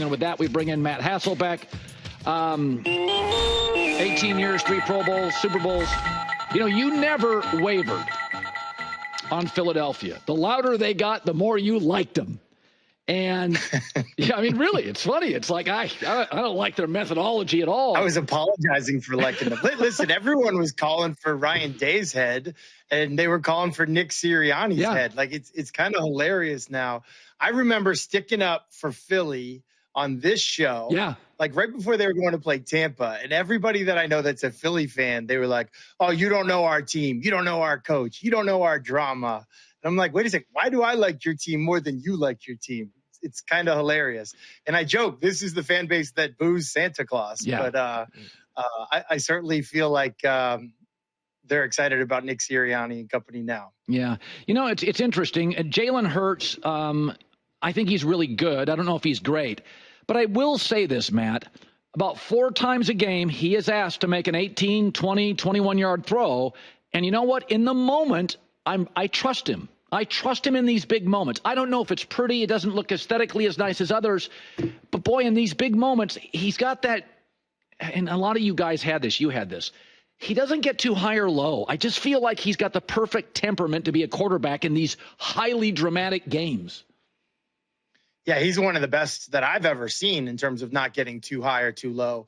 And with that, we bring in Matt Hasselbeck. 18 years, 3 Pro Bowls, Super Bowls. You know, you never wavered on Philadelphia. The louder they got, the more you liked them. And yeah, I mean, really, it's funny. It's like, I don't like their methodology at all. I was apologizing for liking them. Listen, everyone was calling for Ryan Day's head, and they were calling for Nick Sirianni's head. Like, it's kind of hilarious now. I remember sticking up for Philly on this show. Yeah. Like right before they were going to play Tampa, and everybody that I know that's a Philly fan, they were like, oh, you don't know our team. You don't know our coach. You don't know our drama. And I'm like, wait a second. Why do I like your team more than you like your team? It's kind of hilarious. And I joke, this is the fan base that boos Santa Claus. Yeah. But I certainly feel like they're excited about Nick Sirianni and company now. Yeah. You know, it's interesting. Jalen Hurts, I think he's really good. I don't know if he's great. But I will say this, Matt. About 4 times a game, he is asked to make an 18, 20, 21-yard throw. And you know what? In the moment, I trust him. I trust him in these big moments. I don't know if it's pretty. It doesn't look aesthetically as nice as others. But, boy, in these big moments, he's got that. And a lot of you guys had this. You had this. He doesn't get too high or low. I just feel like he's got the perfect temperament to be a quarterback in these highly dramatic games. Yeah, he's one of the best that I've ever seen in terms of not getting too high or too low,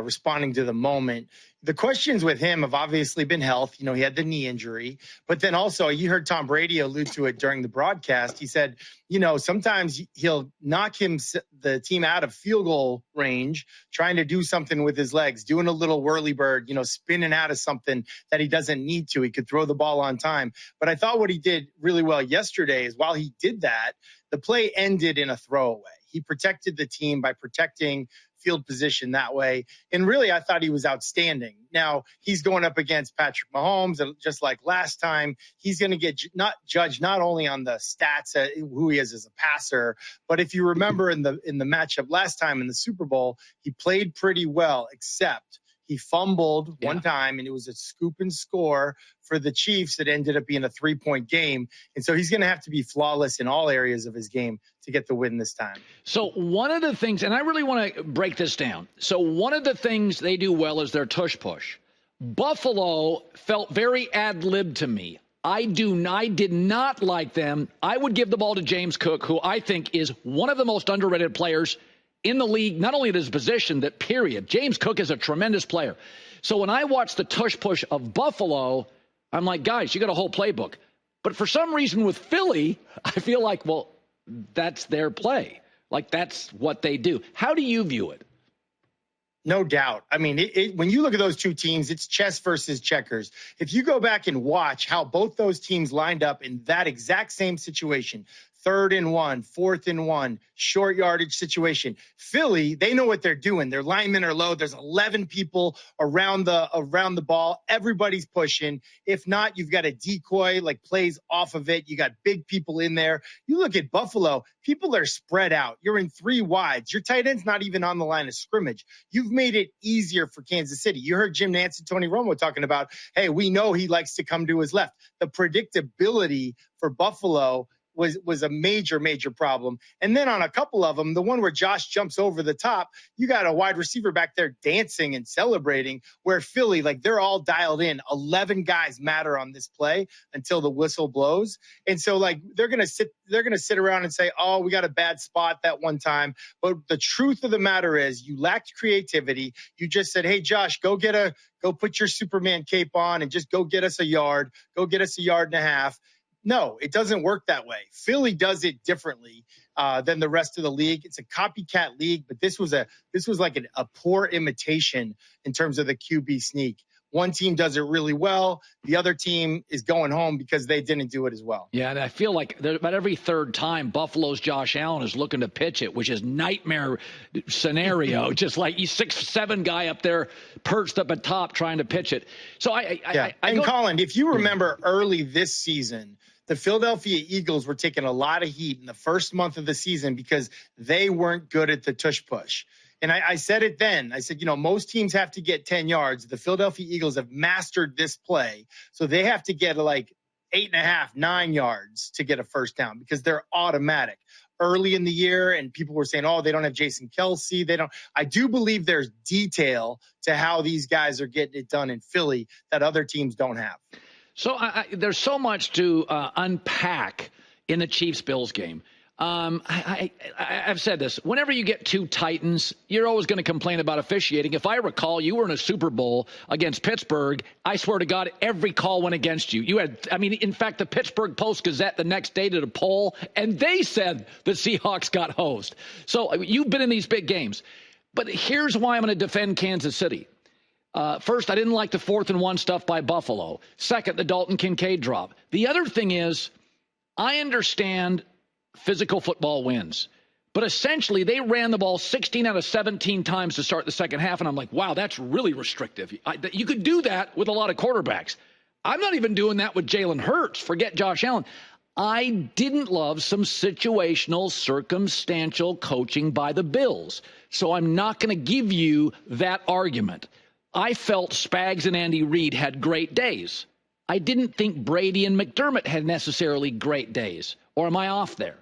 responding to the moment. The questions with him have obviously been health. You know, he had the knee injury, but then also you heard Tom Brady allude to it during the broadcast. He said, you know, sometimes he'll knock the team out of field goal range, trying to do something with his legs, doing a little whirly bird, you know, spinning out of something that he doesn't need to. He could throw the ball on time. But I thought what he did really well yesterday is while he did that, the play ended in a throwaway. He protected the team by protecting field position that way. And really, I thought he was outstanding. Now, he's going up against Patrick Mahomes, and just like last time, he's going to get judged not only on the stats, who he is as a passer, but if you remember in the matchup last time in the Super Bowl, he played pretty well, except he fumbled one time, and it was a scoop and score for the Chiefs that ended up being a 3-point game. And so he's going to have to be flawless in all areas of his game to get the win this time. So one of the things, and I really want to break this down. So one of the things they do well is their tush push. Buffalo felt very ad-lib to me. I did not like them. I would give the ball to James Cook, who I think is one of the most underrated players in the league, not only at his position, that period. James Cook is a tremendous player. So when I watch the tush push of Buffalo, I'm like, guys, you got a whole playbook. But for some reason with Philly, I feel like, well, that's their play. Like, that's what they do. How do you view it? No doubt. I mean, when you look at those two teams, it's chess versus checkers. If you go back and watch how both those teams lined up in that exact same situation, 3rd and 1, 4th and 1, short yardage situation. Philly, they know what they're doing. Their linemen are low. There's 11 people around the ball. Everybody's pushing. If not, you've got a decoy, like plays off of it. You got big people in there. You look at Buffalo, people are spread out. You're in 3 wides. Your tight end's not even on the line of scrimmage. You've made it easier for Kansas City. You heard Jim Nantz and Tony Romo talking about, hey, we know he likes to come to his left. The predictability for Buffalo was a major problem. And then on a couple of them, the one where Josh jumps over the top, you got a wide receiver back there dancing and celebrating, where Philly, like, they're all dialed in. 11 guys matter on this play until the whistle blows. And so, like, they're going to sit around and say, oh, we got a bad spot that one time. But the truth of the matter is you lacked creativity. You just said, hey, Josh, go put your Superman cape on and just go get us a yard. Go get us a yard and a half. No, it doesn't work that way. Philly does it differently than the rest of the league. It's a copycat league, but this was like a poor imitation in terms of the QB sneak. One team does it really well. The other team is going home because they didn't do it as well. Yeah, and I feel like about every third time Buffalo's Josh Allen is looking to pitch it, which is nightmare scenario, just like he's 6'7" guy up there perched up at top trying to pitch it. So Colin, if you remember early this season, the Philadelphia Eagles were taking a lot of heat in the first month of the season because they weren't good at the tush push. And I said it then. I said, you know, most teams have to get 10 yards. The Philadelphia Eagles have mastered this play. So they have to get like 8.5, 9 yards to get a first down because they're automatic. early in the year, and people were saying, oh, they don't have Jason Kelsey. I do believe there's detail to how these guys are getting it done in Philly that other teams don't have. So there's so much to unpack in the Chiefs-Bills game. I've said this. Whenever you get two Titans, you're always going to complain about officiating. If I recall, you were in a Super Bowl against Pittsburgh. I swear to God, every call went against you. In fact, the Pittsburgh Post-Gazette the next day did a poll, and they said the Seahawks got hosed. So you've been in these big games. But here's why I'm going to defend Kansas City. First, I didn't like the 4th and 1 stuff by Buffalo. Second, the Dalton Kincaid drop. The other thing is, I understand physical football wins. But essentially, they ran the ball 16 out of 17 times to start the second half, and I'm like, wow, that's really restrictive. You could do that with a lot of quarterbacks. I'm not even doing that with Jalen Hurts. Forget Josh Allen. I didn't love some situational, circumstantial coaching by the Bills. So I'm not going to give you that argument. I felt Spags and Andy Reid had great days. I didn't think Brady and McDermott had necessarily great days. Or am I off there?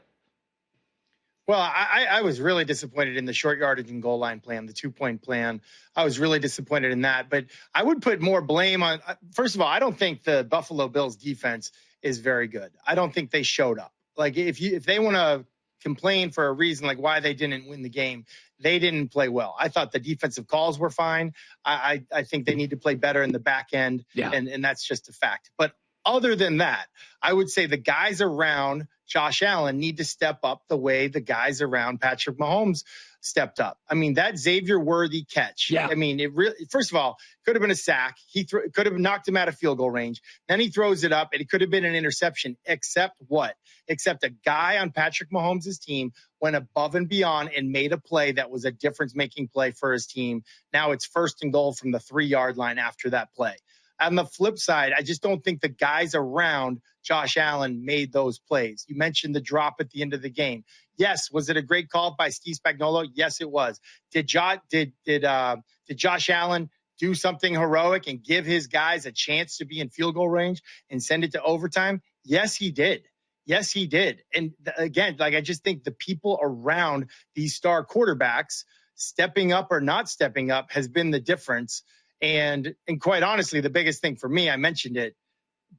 Well, I was really disappointed in the short yardage and goal line plan, the 2-point plan. I was really disappointed in that. But I would put more blame on, first of all, I don't think the Buffalo Bills defense is very good. I don't think they showed up. Like, if they want to complain for a reason, like why they didn't win the game, they didn't play well. I thought the defensive calls were fine. I think they need to play better in the back end, and that's just a fact. But other than that, I would say the guys around Josh Allen need to step up the way the guys around Patrick Mahomes stepped up. I mean, that Xavier Worthy catch. Yeah. I mean, it really, first of all, could have been a sack. Could have knocked him out of field goal range. Then he throws it up, and it could have been an interception. Except what? Except a guy on Patrick Mahomes' team went above and beyond and made a play that was a difference-making play for his team. Now it's 1st and goal from the 3-yard line after that play. On the flip side, I just don't think the guys around Josh Allen made those plays. You mentioned the drop at the end of the game. Yes, was it a great call by Steve Spagnuolo? Yes, it was. Did Josh Allen do something heroic and give his guys a chance to be in field goal range and send it to overtime? Yes, he did. Yes, he did. And again, I just think the people around these star quarterbacks stepping up or not stepping up has been the difference. And quite honestly, the biggest thing for me, I mentioned it,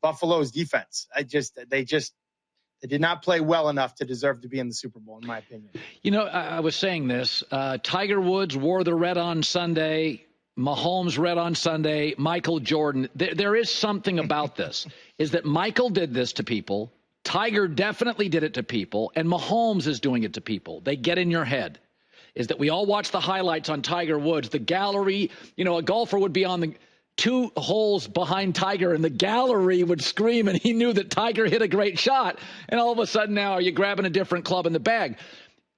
Buffalo's defense. They did not play well enough to deserve to be in the Super Bowl, in my opinion. You know, I was saying this. Tiger Woods wore the red on Sunday. Mahomes red on Sunday. Michael Jordan. There is something about this, is that Michael did this to people. Tiger definitely did it to people. And Mahomes is doing it to people. They get in your head. Is that we all watch the highlights on Tiger Woods. The gallery, a golfer would be on the 2 holes behind Tiger, and the gallery would scream, and he knew that Tiger hit a great shot. And all of a sudden now, are you grabbing a different club in the bag?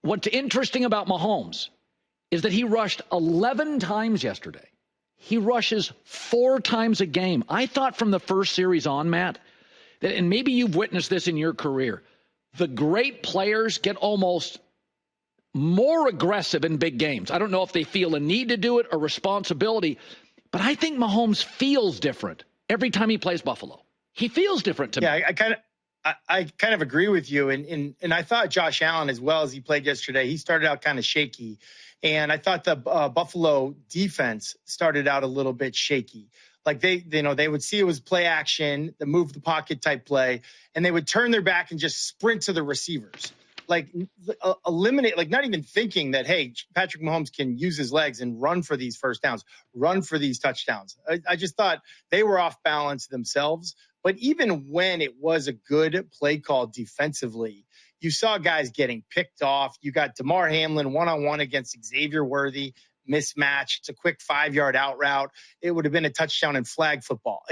What's interesting about Mahomes is that he rushed 11 times yesterday. He rushes 4 times a game. I thought from the first series on, Matt, that, and maybe you've witnessed this in your career, the great players get almost more aggressive in big games. I don't know if they feel a need to do it or responsibility, but I think Mahomes feels different every time he plays Buffalo. He feels different to me. Yeah, I kind of agree with you. And I thought Josh Allen, as well as he played yesterday, he started out kind of shaky. And I thought the Buffalo defense started out a little bit shaky. Like they would see it was play action, the move the pocket type play, and they would turn their back and just sprint to the receivers. Eliminate, not even thinking that, hey, Patrick Mahomes can use his legs and run for these first downs, run for these touchdowns. I just thought they were off balance themselves. But even when it was a good play call defensively, you saw guys getting picked off. You got DeMar Hamlin one-on-one against Xavier Worthy, mismatch. It's a quick 5-yard out route. It would have been a touchdown in flag football.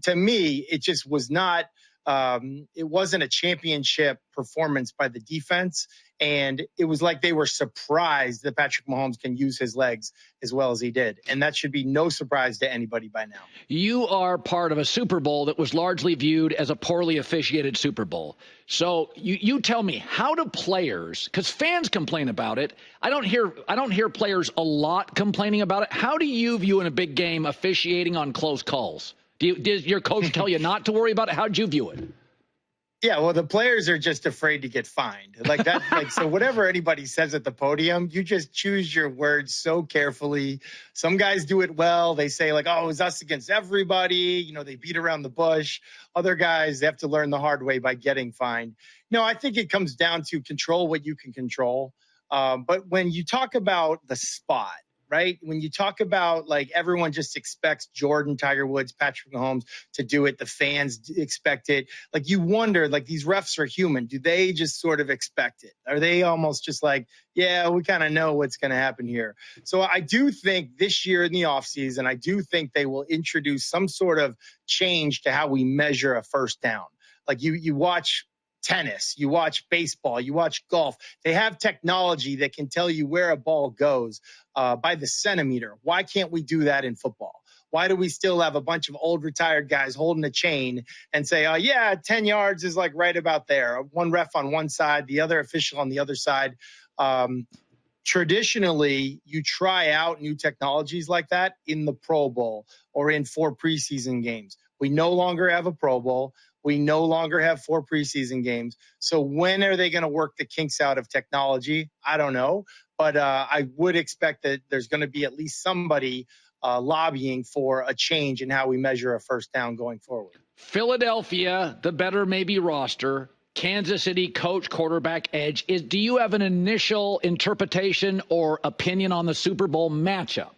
To me, it just was not it wasn't a championship performance by the defense. And it was like they were surprised that Patrick Mahomes can use his legs as well as he did. And that should be no surprise to anybody by now. You are part of a Super Bowl that was largely viewed as a poorly officiated Super Bowl. So you tell me, how do players, because fans complain about it. I don't hear players a lot complaining about it. How do you view in a big game officiating on close calls? Did your coach tell you not to worry about it? How'd you view it? Yeah, well, the players are just afraid to get fined. Like that, so whatever anybody says at the podium, you just choose your words so carefully. Some guys do it well. They say like, oh, it was us against everybody. You know, they beat around the bush. Other guys, they have to learn the hard way by getting fined. No, I think it comes down to control what you can control. But when you talk about the spot, right? When you talk about like everyone just expects Jordan, Tiger Woods, Patrick Mahomes to do it. The fans expect it. Like you wonder, like these refs are human. Do they just sort of expect it? Are they almost just like, yeah, we kind of know what's going to happen here. So I do think this year in the offseason, I do think they will introduce some sort of change to how we measure a first down. Like you watch tennis, you watch baseball, you watch golf. They have technology that can tell you where a ball goes by the centimeter. Why can't we do that in football? Why do we still have a bunch of old retired guys holding a chain and say, oh, yeah, 10 yards is like right about there. One ref on one side, the other official on the other side. Traditionally, you try out new technologies like that in the Pro Bowl or in 4 preseason games. We no longer have a Pro Bowl. We no longer have 4 preseason games. So when are they going to work the kinks out of technology? I don't know. But I would expect that there's going to be at least somebody lobbying for a change in how we measure a first down going forward. Philadelphia, the better maybe roster. Kansas City coach, quarterback, edge. Do you have an initial interpretation or opinion on the Super Bowl matchup?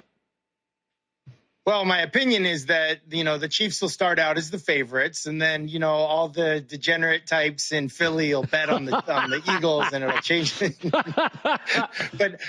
Well, my opinion is that, the Chiefs will start out as the favorites, and then, all the degenerate types in Philly will bet on the Eagles, and it'll change. But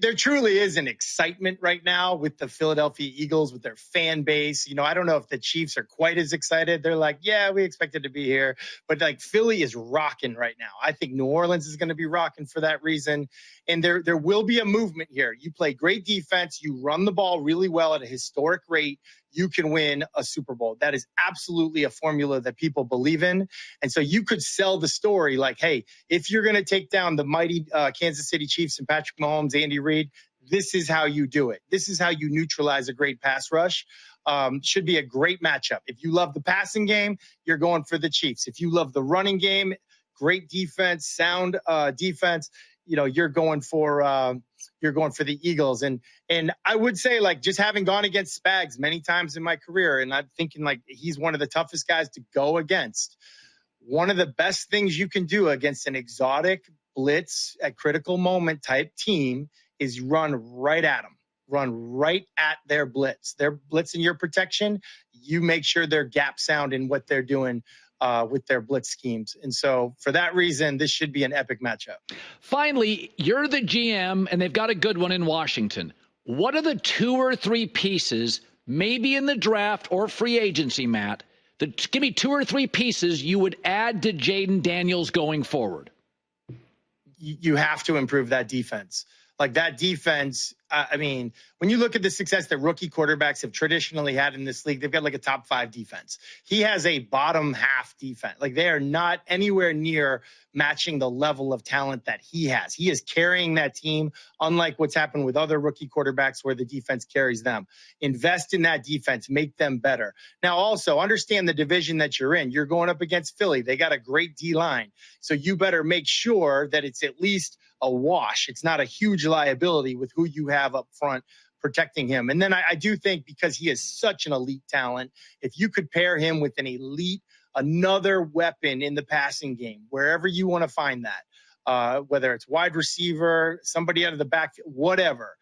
there truly is an excitement right now with the Philadelphia Eagles, with their fan base. I don't know if the Chiefs are quite as excited. They're like, yeah, we expected to be here. But like Philly is rocking right now. I think New Orleans is going to be rocking for that reason. And there will be a movement here. You play great defense. You run the ball really well at a historic rate. You can win a Super Bowl. That is absolutely a formula that people believe in. And so you could sell the story like, hey, if you're going to take down the mighty Kansas City Chiefs and Patrick Mahomes, Andy Reid, this is how you do it. This is how you neutralize a great pass rush. Should be a great matchup. If you love the passing game, you're going for the Chiefs. If you love the running game, great defense, sound defense, you're going for the Eagles. And I would say, like, just having gone against Spags many times in my career, and I'm thinking like he's one of the toughest guys to go against. One of the best things you can do against an exotic blitz at critical moment type team is run right at them. Run right at their blitz. They're blitzing your protection. You make sure they're gap sound in what they're doing with their blitz schemes. And so for that reason, this should be an epic matchup. Finally, you're the GM, and they've got a good one in Washington. What are the 2 or 3 pieces, maybe in the draft or free agency, Matt, give me 2 or 3 pieces you would add to Jaden Daniels going forward? You have to improve that defense. Like that defense, when you look at the success that rookie quarterbacks have traditionally had in this league, they've got like a top 5 defense. He has a bottom half defense. Like they are not anywhere near matching the level of talent that he has. He is carrying that team, unlike what's happened with other rookie quarterbacks where the defense carries them. Invest in that defense, make them better. Now, also understand the division that you're in. You're going up against Philly. They got a great D-line. So you better make sure that it's at least a wash. It's not a huge liability with who you have up front protecting him. And then I do think because he is such an elite talent, if you could pair him with an elite, another weapon in the passing game, wherever you want to find that, whether it's wide receiver, somebody out of the backfield, whatever,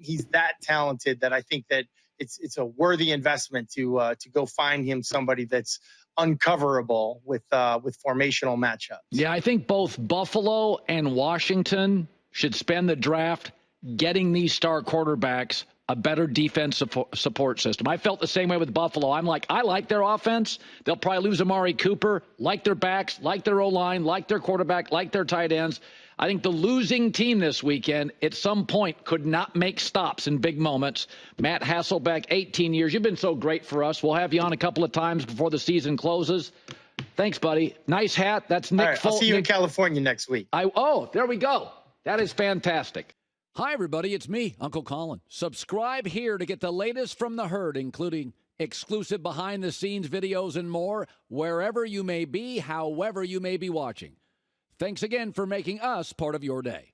he's that talented that I think that it's a worthy investment to go find him somebody that's uncoverable with formational matchups. Yeah, I think both Buffalo and Washington should spend the draft getting these star quarterbacks a better defensive support system. I felt the same way with Buffalo. I'm like, I like their offense. They'll probably lose Amari Cooper, like their backs, like their O-line, like their quarterback, like their tight ends. I think the losing team this weekend at some point could not make stops in big moments. Matt Hasselbeck, 18 years. You've been so great for us. We'll have you on a couple of times before the season closes. Thanks, buddy. Nice hat. That's Nick. All right, I'll see you in California next week. There we go. That is fantastic. Hi, everybody. It's me, Uncle Colin. Subscribe here to get the latest from the herd, including exclusive behind-the-scenes videos, and more, wherever you may be, however you may be watching. Thanks again for making us part of your day.